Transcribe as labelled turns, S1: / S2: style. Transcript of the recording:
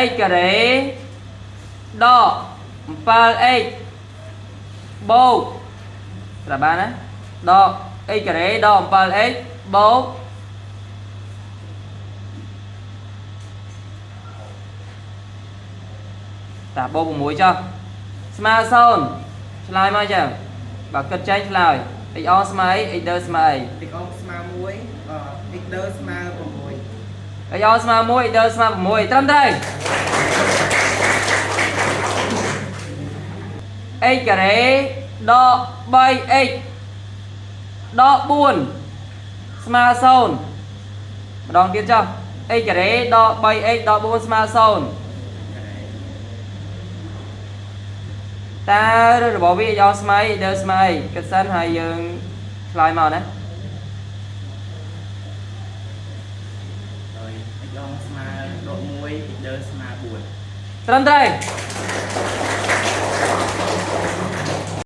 S1: x ការ៉េដក 7x បូកស្រាប់បានណាដក x ការ៉េដក 7x បូកតាបូក6ចុះស្មើ0ឆ្លើយមកចឹងបើគិតចេញឆ្លើយ x អស្មើអី x ដឺស្មើអី
S2: x អស្មើ1 x ដឺស្មើ6
S1: x អស្មើ1 x ដឺស្មើ6ត្រឹមត្រូវ x ការ៉េដក 3x ដក 4ស្មើ0ម្ដងទៀតចុះ x ការ៉េដក 3x ដក 4ស្មើ0តើរបស់វា x អស្មើអី x ដឺស្មើអីគិតសិនហើយយើងឆ្លើយមកណា
S2: ហើយ x ស្មើដក1 x ដឺស្មើ4
S1: ត្រឹមត្រូវ